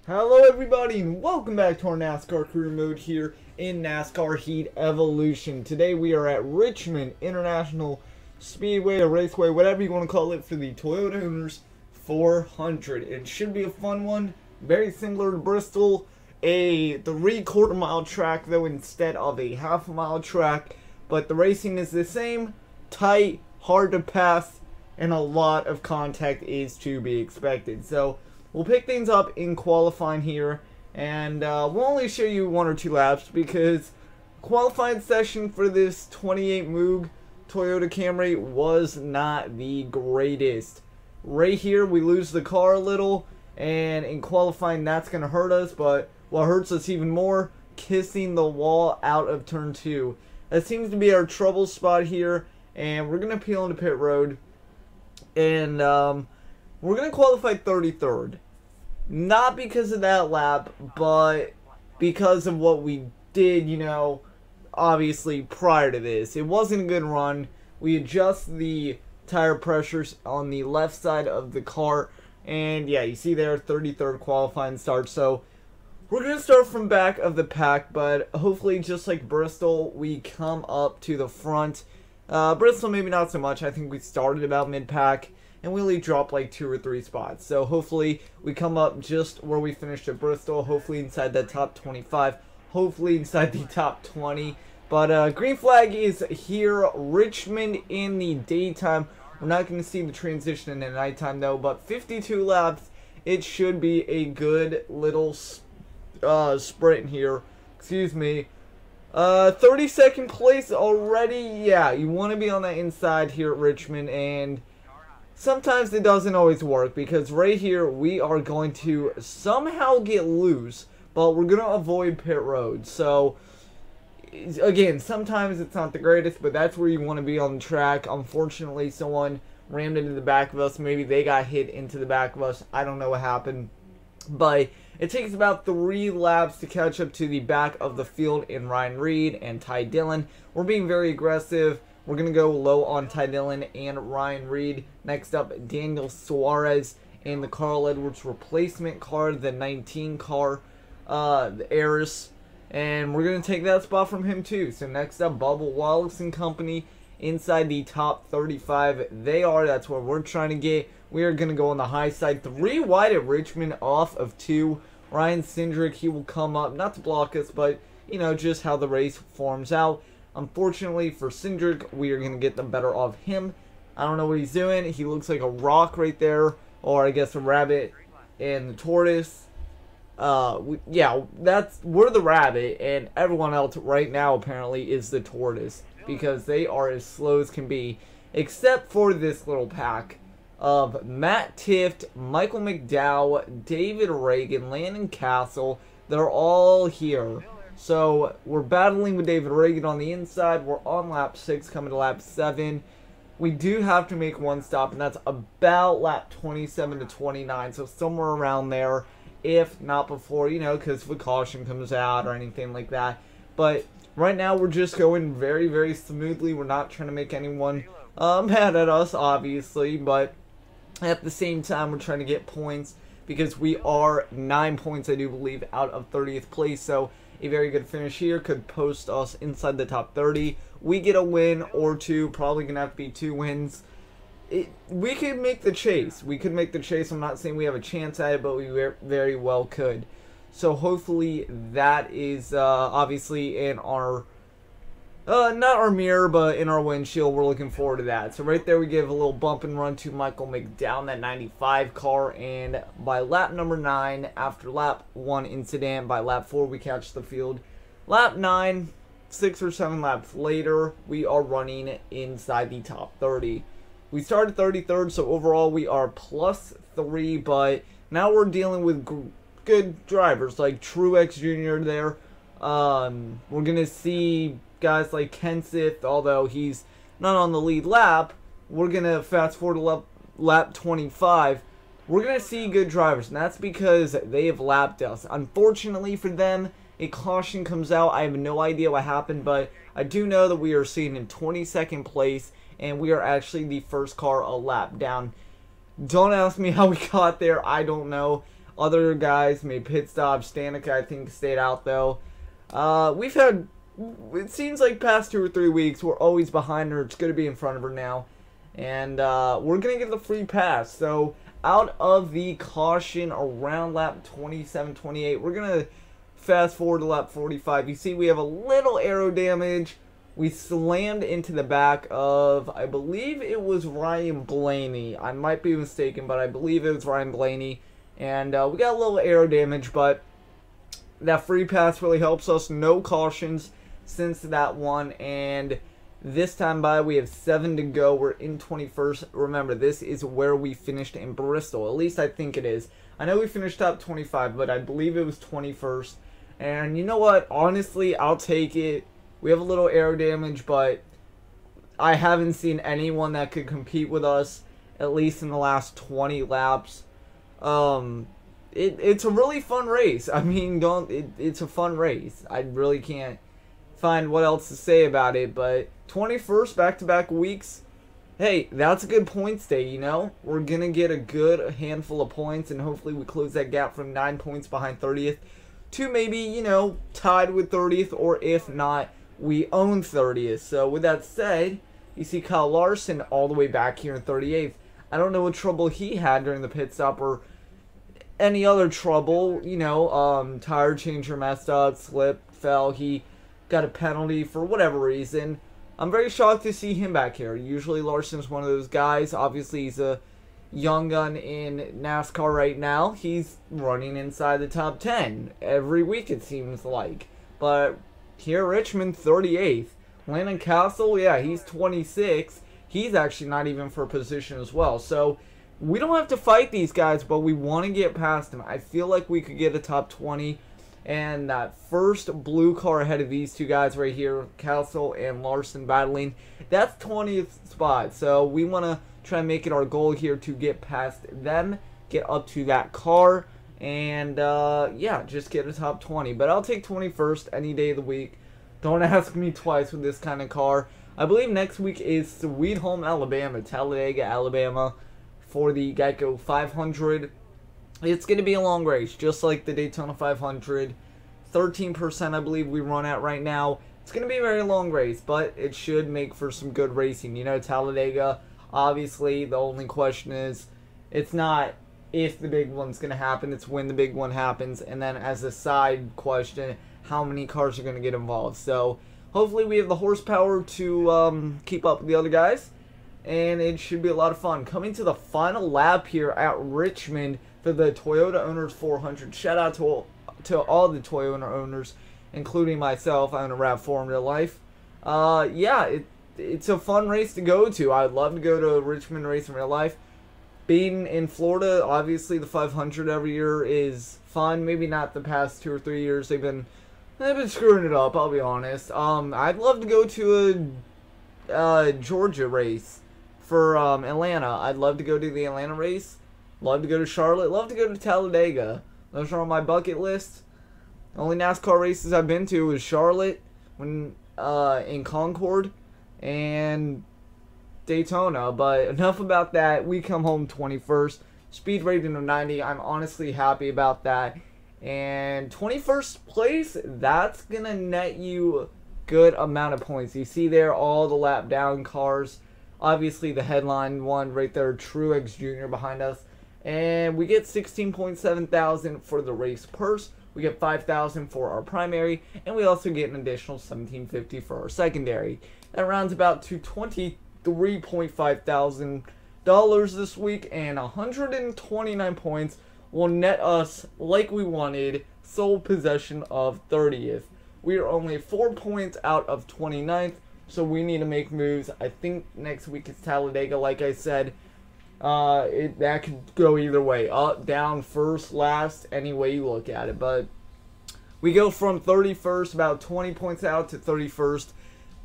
Hello everybody and welcome back to our NASCAR career mode here in NASCAR Heat Evolution. Today we are at Richmond International Speedway or Raceway, whatever you want to call it, for the Toyota Owners 400. It should be a fun one, very similar to Bristol, a 3/4 mile track though instead of a half mile track, but the racing is the same, tight, hard to pass, and a lot of contact is to be expected. So we'll pick things up in qualifying here, and we'll only show you 1 or 2 laps because qualifying session for this 28 Moog Toyota Camry was not the greatest. Right here we lose the car a little, and in qualifying that's going to hurt us, but what hurts us even more, kissing the wall out of turn 2. That seems to be our trouble spot here, and we're going to peel into pit road, and we're going to qualify 33rd. Not because of that lap, but because of what we did, you know, obviously prior to this. It wasn't a good run. We adjust the tire pressures on the left side of the car, and yeah, you see there, 33rd qualifying start. So we're going to start from back of the pack, but hopefully just like Bristol, we come up to the front. Bristol maybe not so much. I think we started about mid-pack, and we only dropped like 2 or 3 spots. So hopefully we come up just where we finished at Bristol, hopefully inside that top 25, hopefully inside the top 20. But green flag is here, Richmond in the daytime. We're not going to see the transition in the nighttime though, but 52 laps, it should be a good little sprint here. Excuse me. 32nd place already. Yeah, you want to be on the inside here at Richmond, and sometimes it doesn't always work because right here we are going to somehow get loose, but we're going to avoid pit road. So again, sometimes it's not the greatest, but that's where you want to be on the track. Unfortunately, someone rammed into the back of us. Maybe they got hit into the back of us. I don't know what happened, but it takes about 3 laps to catch up to the back of the field in Ryan Reed and Ty Dillon. We're being very aggressive. We're going to go low on Ty Dillon and Ryan Reed. Next up, Daniel Suarez in the Carl Edwards replacement car, the 19 car, the Eris. And we're going to take that spot from him too. So next up, Bubba Wallace and company inside the top 35. That's where we're trying to get. We are going to go on the high side. 3 wide at Richmond off of 2. Ryan Cindric, he will come up, not to block us, but, you know, just how the race forms out. Unfortunately for Cindric, we are going to get the better of him. I don't know what he's doing. He looks like a rock right there, or I guess a rabbit and the tortoise. Yeah, we're the rabbit, and everyone else right now apparently is the tortoise, because they are as slow as can be, except for this little pack of Matt Tifft, Michael McDowell, David Reagan, Landon Castle. They're all here. So we're battling with David Reagan on the inside. We're on lap 6, coming to lap 7. We do have to make 1 stop, and that's about lap 27 to 29. So somewhere around there, if not before, you know, because if a caution comes out or anything like that. But right now we're just going very, very smoothly. We're not trying to make anyone mad at us, obviously, but at the same time we're trying to get points because we are 9 points, I do believe, out of 30th place. So a very good finish here could post us inside the top 30. We get a win or 2, probably going to have to be 2 wins. We could make the chase. We could make the chase. I'm not saying we have a chance at it, but we very well could. So hopefully that is obviously in our, not our mirror, but in our windshield. We're looking forward to that. So right there we give a little bump and run to Michael McDowell, that 95 car, and by lap number 9, after lap 1 incident, by lap 4 we catch the field. Lap 9, 6 or 7 laps later, we are running inside the top 30. We started 33rd, so overall we are +3, but now we're dealing with good drivers like Truex Jr. there. We're going to see guys like Kenseth, although he's not on the lead lap. We're going to fast forward to lap 25. We're going to see good drivers, and that's because they have lapped us. Unfortunately for them, a caution comes out. I have no idea what happened, but I do know that we are sitting in 22nd place, and we are actually the first car a lap down. Don't ask me how we got there. I don't know. Other guys made pit stops. Stanek, I think, stayed out, though. We've had, it seems like past 2 or 3 weeks, we're always behind her. It's going to be in front of her now. And we're going to get the free pass. So, out of the caution around lap 27, 28, we're going to fast forward to lap 45. You see we have a little aero damage. We slammed into the back of, I believe it was Ryan Blaney. I might be mistaken, but I believe it was Ryan Blaney. And we got a little aero damage, but that free pass really helps us. No cautions since that one. And this time by, we have 7 to go. We're in 21st. Remember, this is where we finished in Bristol. At least I think it is. I know we finished top 25, but I believe it was 21st. And you know what? Honestly, I'll take it. We have a little aero damage, but I haven't seen anyone that could compete with us, at least in the last 20 laps. It's a really fun race. I mean, it's a fun race. I really can't find what else to say about it, but 21st back-to-back weeks, hey, that's a good points day, you know? We're going to get a good handful of points, and hopefully we close that gap from 9 points behind 30th to maybe, you know, tied with 30th, or if not, we own 30th. So with that said, you see Kyle Larson all the way back here in 38th. I don't know what trouble he had during the pit stop or any other trouble. You know, tire changer messed up, slipped, fell. He got a penalty for whatever reason. I'm very shocked to see him back here. Usually Larson's one of those guys. Obviously he's a young gun in NASCAR right now. He's running inside the top 10 every week, it seems like. But here, Richmond, 38th. Landon Castle, yeah, he's 26th. He's actually not even for position as well. So, we don't have to fight these guys, but we want to get past them. I feel like we could get a top 20. And that first blue car ahead of these two guys right here, Castle and Larson battling, that's 20th spot. So, we want to try and make it our goal here to get past them, get up to that car, and yeah, just get a top 20. But I'll take 21st any day of the week. Don't ask me twice with this kind of car. I believe next week is Sweet Home Alabama, Talladega, Alabama, for the Geico 500. It's going to be a long race, just like the Daytona 500. 13% I believe we run at right now. It's going to be a very long race, but it should make for some good racing. You know, Talladega, obviously, the only question is, it's not if the big one's going to happen, it's when the big one happens. And then as a side question, how many cars are going to get involved. So, hopefully we have the horsepower to keep up with the other guys. And it should be a lot of fun. Coming to the final lap here at Richmond for the Toyota Owners 400. Shout out to all the Toyota owners, including myself. I own a RAV4 in real life. Yeah, it's a fun race to go to. I'd love to go to a Richmond race in real life. Being in Florida, obviously the 500 every year is fun. Maybe not the past 2 or 3 years. They've been screwing it up, I'll be honest. I'd love to go to a Georgia race for Atlanta. I'd love to go to the Atlanta race. Love to go to Charlotte. Love to go to Talladega. Those are on my bucket list. The only NASCAR races I've been to was Charlotte when in Concord and Daytona. But enough about that. We come home 21st. Speed rating of 90. I'm honestly happy about that. And 21st place, that's going to net you good amount of points. You see there all the lap down cars. Obviously the headline one right there, Truex Jr. behind us. And we get 16.7 thousand for the race purse. We get 5,000 for our primary, and we also get an additional 1750 for our secondary. That rounds about to $23.5 thousand this week, and 129 points will net us, like we wanted, sole possession of 30th. We are only 4 points out of 29th, so we need to make moves. I think next week is Talladega, like I said. That could go either way. Up, down, first, last, any way you look at it. But we go from 31st, about 20 points out, to 31st.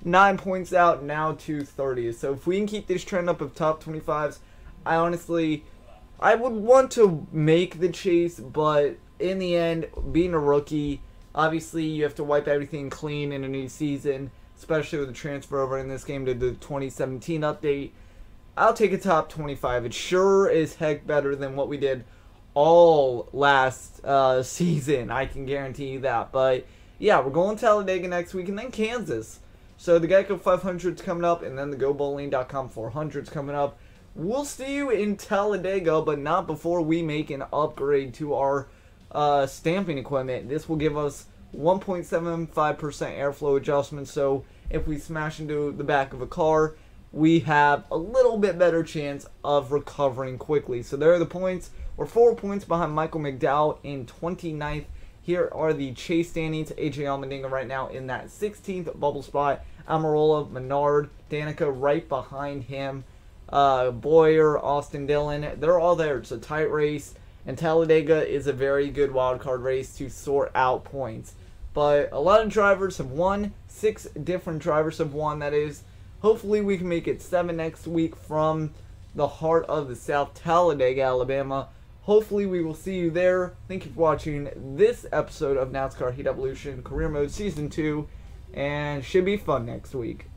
9 points out, now to 30th. So if we can keep this trend up of top 25s, I would want to make the chase, but in the end, being a rookie, obviously you have to wipe everything clean in a new season, especially with the transfer over in this game to the 2017 update. I'll take a top 25. It sure is heck better than what we did all last season. I can guarantee you that. But yeah, we're going to Talladega next week and then Kansas. So the Geico 500's coming up, and then the GoBowling.com 400's coming up. We'll see you in Talladega, but not before we make an upgrade to our stamping equipment. This will give us 1.75% airflow adjustment, so if we smash into the back of a car, we have a little bit better chance of recovering quickly. So there are the points. We're 4 points behind Michael McDowell in 29th. Here are the chase standings. AJ Allmendinger right now in that 16th bubble spot. Almirola, Menard, Danica right behind him. Boyer, Austin Dillon, they're all there. It's a tight race, and Talladega is a very good wildcard race to sort out points. But a lot of drivers have won. 6 different drivers have won, that is. Hopefully we can make it 7 next week from the heart of the South, Talladega, Alabama. Hopefully we will see you there. Thank you for watching this episode of NASCAR Heat Evolution Career Mode Season 2, and should be fun next week.